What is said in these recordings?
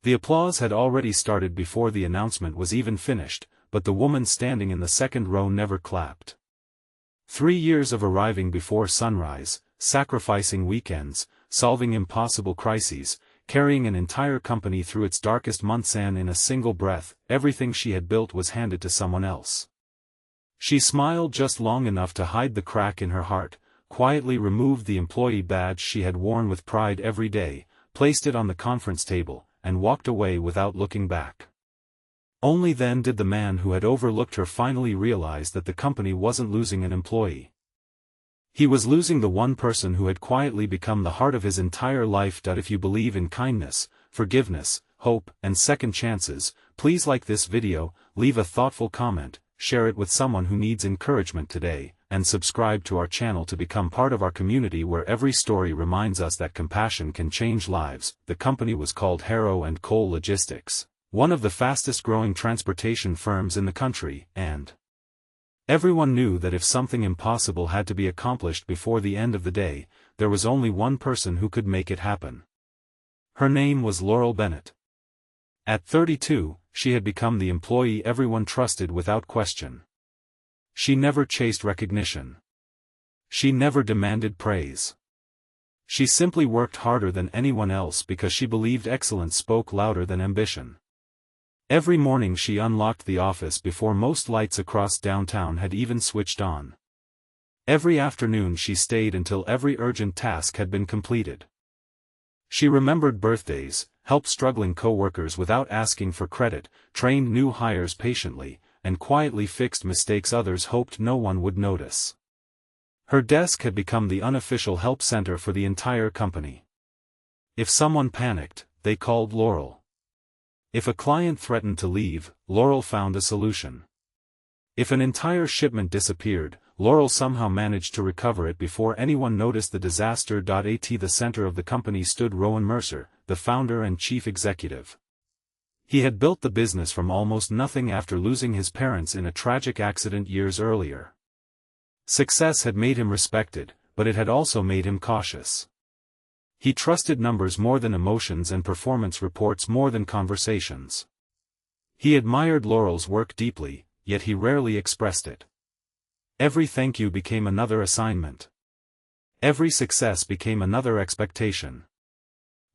The applause had already started before the announcement was even finished, but the woman standing in the second row never clapped. 3 years of arriving before sunrise, sacrificing weekends, solving impossible crises, carrying an entire company through its darkest months, and in a single breath, everything she had built was handed to someone else. She smiled just long enough to hide the crack in her heart, quietly removed the employee badge she had worn with pride every day, placed it on the conference table, and walked away without looking back. Only then did the man who had overlooked her finally realize that the company wasn't losing an employee. He was losing the one person who had quietly become the heart of his entire life. If you believe in kindness, forgiveness, hope, and second chances, please like this video, leave a thoughtful comment, share it with someone who needs encouragement today, and subscribe to our channel to become part of our community where every story reminds us that compassion can change lives. The company was called Harrow & Cole Logistics, one of the fastest growing transportation firms in the country, and everyone knew that if something impossible had to be accomplished before the end of the day, there was only one person who could make it happen. Her name was Laurel Bennett. At 32, she had become the employee everyone trusted without question. She never chased recognition. She never demanded praise. She simply worked harder than anyone else because she believed excellence spoke louder than ambition. Every morning she unlocked the office before most lights across downtown had even switched on. Every afternoon she stayed until every urgent task had been completed. She remembered birthdays, helped struggling co-workers without asking for credit, trained new hires patiently, and quietly fixed mistakes others hoped no one would notice. Her desk had become the unofficial help center for the entire company. If someone panicked, they called Laurel. If a client threatened to leave, Laurel found a solution. If an entire shipment disappeared, Laurel somehow managed to recover it before anyone noticed the disaster. At the center of the company stood Rowan Mercer, the founder and chief executive. He had built the business from almost nothing after losing his parents in a tragic accident years earlier. Success had made him respected, but it had also made him cautious. He trusted numbers more than emotions and performance reports more than conversations. He admired Laurel's work deeply, yet he rarely expressed it. Every thank you became another assignment. Every success became another expectation.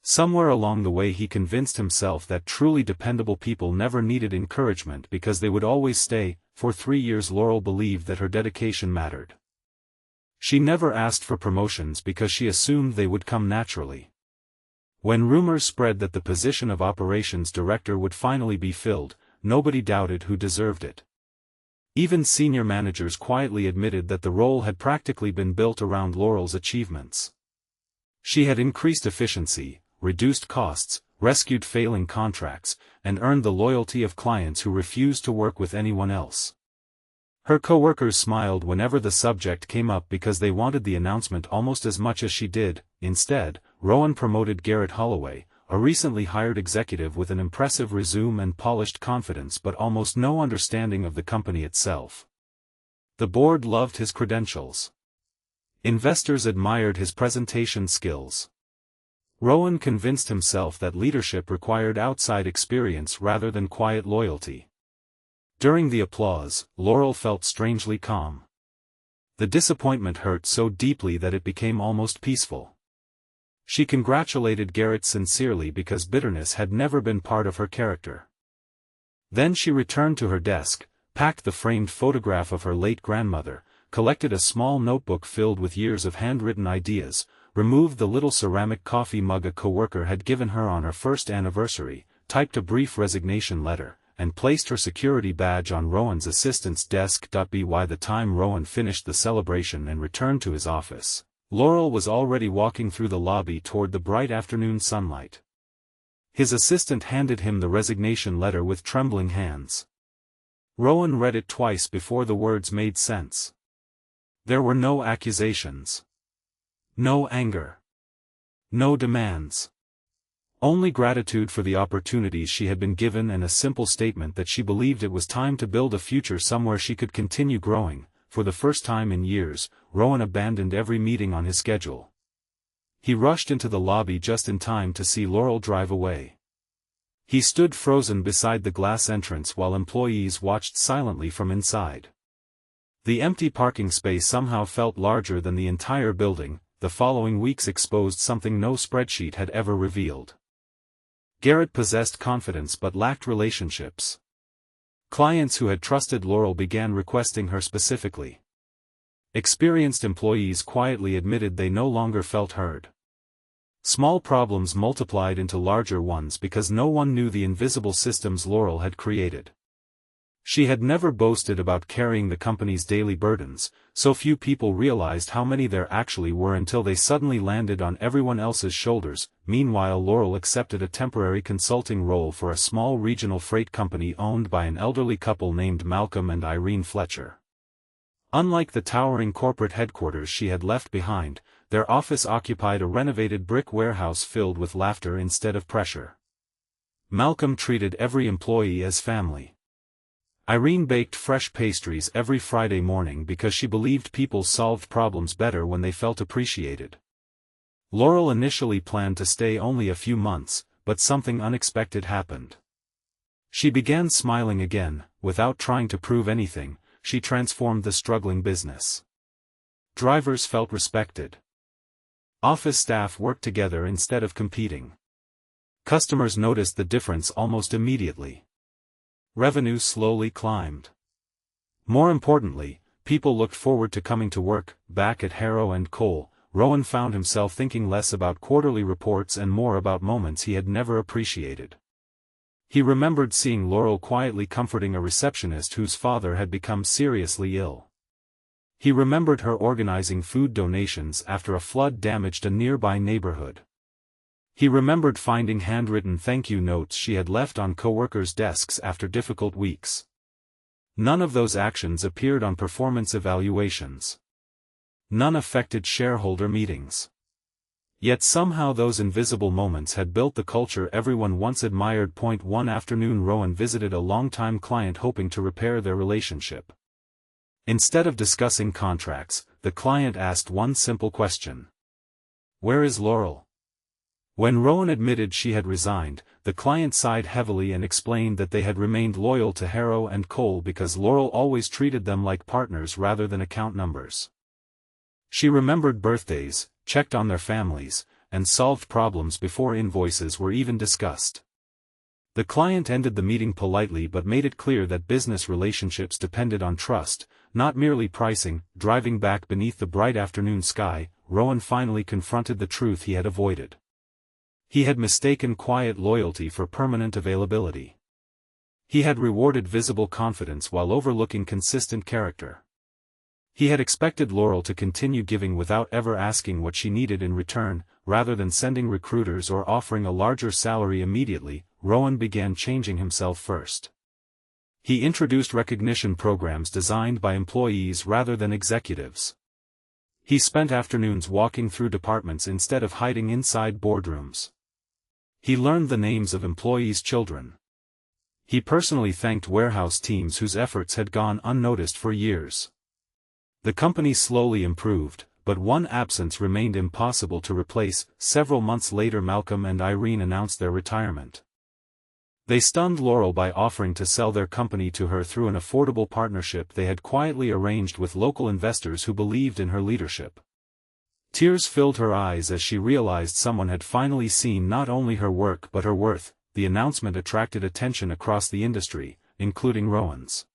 Somewhere along the way he convinced himself that truly dependable people never needed encouragement because they would always stay. For 3 years Laurel believed that her dedication mattered. She never asked for promotions because she assumed they would come naturally. When rumors spread that the position of operations director would finally be filled, nobody doubted who deserved it. Even senior managers quietly admitted that the role had practically been built around Laurel's achievements. She had increased efficiency, reduced costs, rescued failing contracts, and earned the loyalty of clients who refused to work with anyone else. Her co-workers smiled whenever the subject came up because they wanted the announcement almost as much as she did. Instead, Rowan promoted Garrett Holloway, a recently hired executive with an impressive resume and polished confidence but almost no understanding of the company itself. The board loved his credentials. Investors admired his presentation skills. Rowan convinced himself that leadership required outside experience rather than quiet loyalty. During the applause, Laurel felt strangely calm. The disappointment hurt so deeply that it became almost peaceful. She congratulated Garrett sincerely because bitterness had never been part of her character. Then she returned to her desk, packed the framed photograph of her late grandmother, collected a small notebook filled with years of handwritten ideas, removed the little ceramic coffee mug a coworker had given her on her first anniversary, typed a brief resignation letter, and placed her security badge on Rowan's assistant's desk. By the time Rowan finished the celebration and returned to his office, Laurel was already walking through the lobby toward the bright afternoon sunlight. His assistant handed him the resignation letter with trembling hands. Rowan read it twice before the words made sense. There were no accusations. No anger. No demands. Only gratitude for the opportunities she had been given and a simple statement that she believed it was time to build a future somewhere she could continue growing. For the first time in years, Rowan abandoned every meeting on his schedule. He rushed into the lobby just in time to see Laurel drive away. He stood frozen beside the glass entrance while employees watched silently from inside. The empty parking space somehow felt larger than the entire building. The following weeks exposed something no spreadsheet had ever revealed. Garrett possessed confidence but lacked relationships. Clients who had trusted Laurel began requesting her specifically. Experienced employees quietly admitted they no longer felt heard. Small problems multiplied into larger ones because no one knew the invisible systems Laurel had created. She had never boasted about carrying the company's daily burdens, so few people realized how many there actually were until they suddenly landed on everyone else's shoulders. Meanwhile, Laurel accepted a temporary consulting role for a small regional freight company owned by an elderly couple named Malcolm and Irene Fletcher. Unlike the towering corporate headquarters she had left behind, their office occupied a renovated brick warehouse filled with laughter instead of pressure. Malcolm treated every employee as family. Irene baked fresh pastries every Friday morning because she believed people solved problems better when they felt appreciated. Laurel initially planned to stay only a few months, but something unexpected happened. She began smiling again. Without trying to prove anything, she transformed the struggling business. Drivers felt respected. Office staff worked together instead of competing. Customers noticed the difference almost immediately. Revenue slowly climbed. More importantly, people looked forward to coming to work. Back at Harrow and Cole, Rowan found himself thinking less about quarterly reports and more about moments he had never appreciated. He remembered seeing Laurel quietly comforting a receptionist whose father had become seriously ill. He remembered her organizing food donations after a flood damaged a nearby neighborhood. He remembered finding handwritten thank you notes she had left on coworkers' desks after difficult weeks. None of those actions appeared on performance evaluations. None affected shareholder meetings. Yet somehow those invisible moments had built the culture everyone once admired. One afternoon, Rowan visited a longtime client hoping to repair their relationship. Instead of discussing contracts, the client asked one simple question. "Where is Laurel?" When Rowan admitted she had resigned, the client sighed heavily and explained that they had remained loyal to Harrow and Cole because Laurel always treated them like partners rather than account numbers. She remembered birthdays, checked on their families, and solved problems before invoices were even discussed. The client ended the meeting politely but made it clear that business relationships depended on trust, not merely pricing. Driving back beneath the bright afternoon sky, Rowan finally confronted the truth he had avoided. He had mistaken quiet loyalty for permanent availability. He had rewarded visible confidence while overlooking consistent character. He had expected Laurel to continue giving without ever asking what she needed in return. Rather than sending recruiters or offering a larger salary immediately, Rowan began changing himself first. He introduced recognition programs designed by employees rather than executives. He spent afternoons walking through departments instead of hiding inside boardrooms. He learned the names of employees' children. He personally thanked warehouse teams whose efforts had gone unnoticed for years. The company slowly improved, but one absence remained impossible to replace. Several months later, Malcolm and Irene announced their retirement. They stunned Laurel by offering to sell their company to her through an affordable partnership they had quietly arranged with local investors who believed in her leadership. Tears filled her eyes as she realized someone had finally seen not only her work but her worth. The announcement attracted attention across the industry, including Rowan's.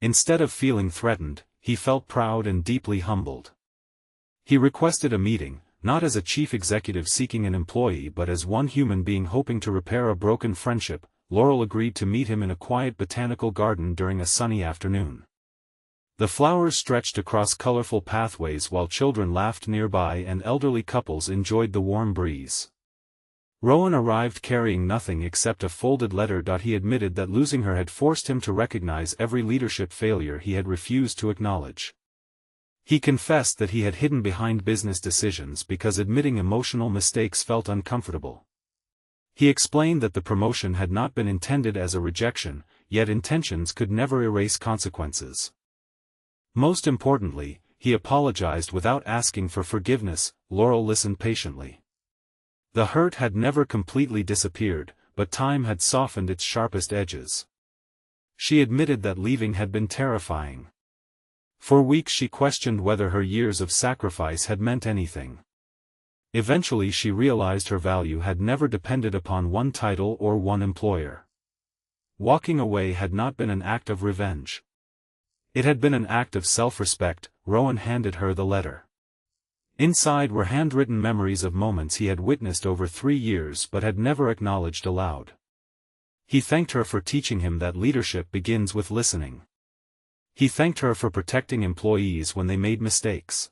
Instead of feeling threatened, he felt proud and deeply humbled. He requested a meeting, not as a chief executive seeking an employee but as one human being hoping to repair a broken friendship. Laurel agreed to meet him in a quiet botanical garden during a sunny afternoon. The flowers stretched across colorful pathways while children laughed nearby and elderly couples enjoyed the warm breeze. Rowan arrived carrying nothing except a folded letter. He admitted that losing her had forced him to recognize every leadership failure he had refused to acknowledge. He confessed that he had hidden behind business decisions because admitting emotional mistakes felt uncomfortable. He explained that the promotion had not been intended as a rejection, yet intentions could never erase consequences. Most importantly, he apologized without asking for forgiveness. Laurel listened patiently. The hurt had never completely disappeared, but time had softened its sharpest edges. She admitted that leaving had been terrifying. For weeks she questioned whether her years of sacrifice had meant anything. Eventually she realized her value had never depended upon one title or one employer. Walking away had not been an act of revenge. It had been an act of self-respect. Rowan handed her the letter. Inside were handwritten memories of moments he had witnessed over 3 years but had never acknowledged aloud. He thanked her for teaching him that leadership begins with listening. He thanked her for protecting employees when they made mistakes.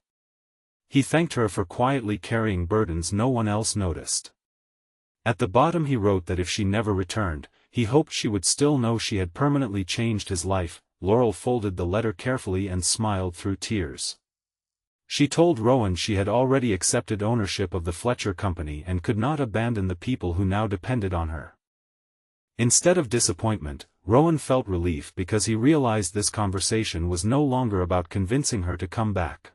He thanked her for quietly carrying burdens no one else noticed. At the bottom he wrote that if she never returned, he hoped she would still know she had permanently changed his life. Laurel folded the letter carefully and smiled through tears. She told Rowan she had already accepted ownership of the Fletcher Company and could not abandon the people who now depended on her. Instead of disappointment, Rowan felt relief because he realized this conversation was no longer about convincing her to come back.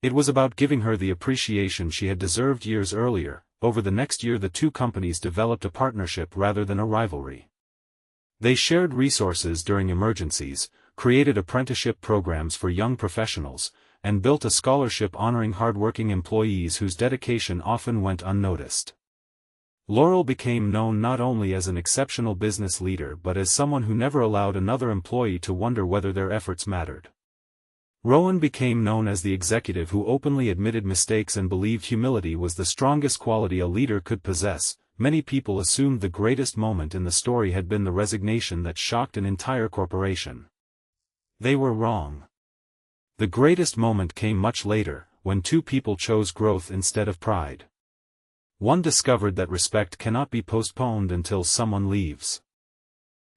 It was about giving her the appreciation she had deserved years earlier. Over the next year the two companies developed a partnership rather than a rivalry. They shared resources during emergencies, created apprenticeship programs for young professionals, and built a scholarship honoring hardworking employees whose dedication often went unnoticed. Laurel became known not only as an exceptional business leader but as someone who never allowed another employee to wonder whether their efforts mattered. Rowan became known as the executive who openly admitted mistakes and believed humility was the strongest quality a leader could possess. Many people assumed the greatest moment in the story had been the resignation that shocked an entire corporation. They were wrong. The greatest moment came much later, when two people chose growth instead of pride. One discovered that respect cannot be postponed until someone leaves.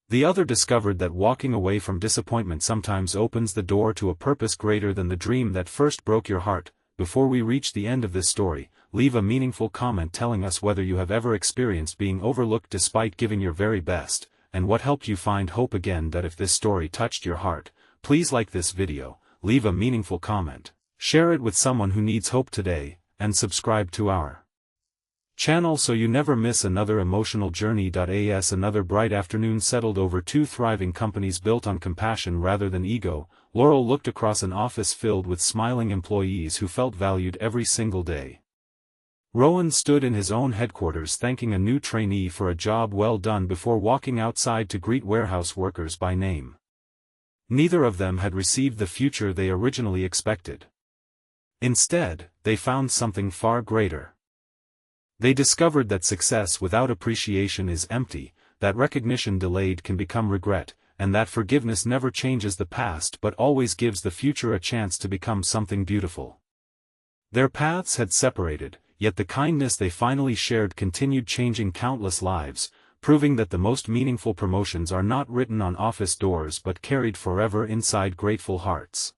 The other discovered that walking away from disappointment sometimes opens the door to a purpose greater than the dream that first broke your heart. Before we reach the end of this story, leave a meaningful comment telling us whether you have ever experienced being overlooked despite giving your very best, and what helped you find hope again. If this story touched your heart, please like this video, leave a meaningful comment, share it with someone who needs hope today, and subscribe to our channel so you never miss another emotional journey. As another bright afternoon settled over two thriving companies built on compassion rather than ego, Laurel looked across an office filled with smiling employees who felt valued every single day. Rowan stood in his own headquarters thanking a new trainee for a job well done before walking outside to greet warehouse workers by name. Neither of them had received the future they originally expected. Instead, they found something far greater. They discovered that success without appreciation is empty, that recognition delayed can become regret, and that forgiveness never changes the past but always gives the future a chance to become something beautiful. Their paths had separated, yet the kindness they finally shared continued changing countless lives, proving that the most meaningful promotions are not written on office doors but carried forever inside grateful hearts.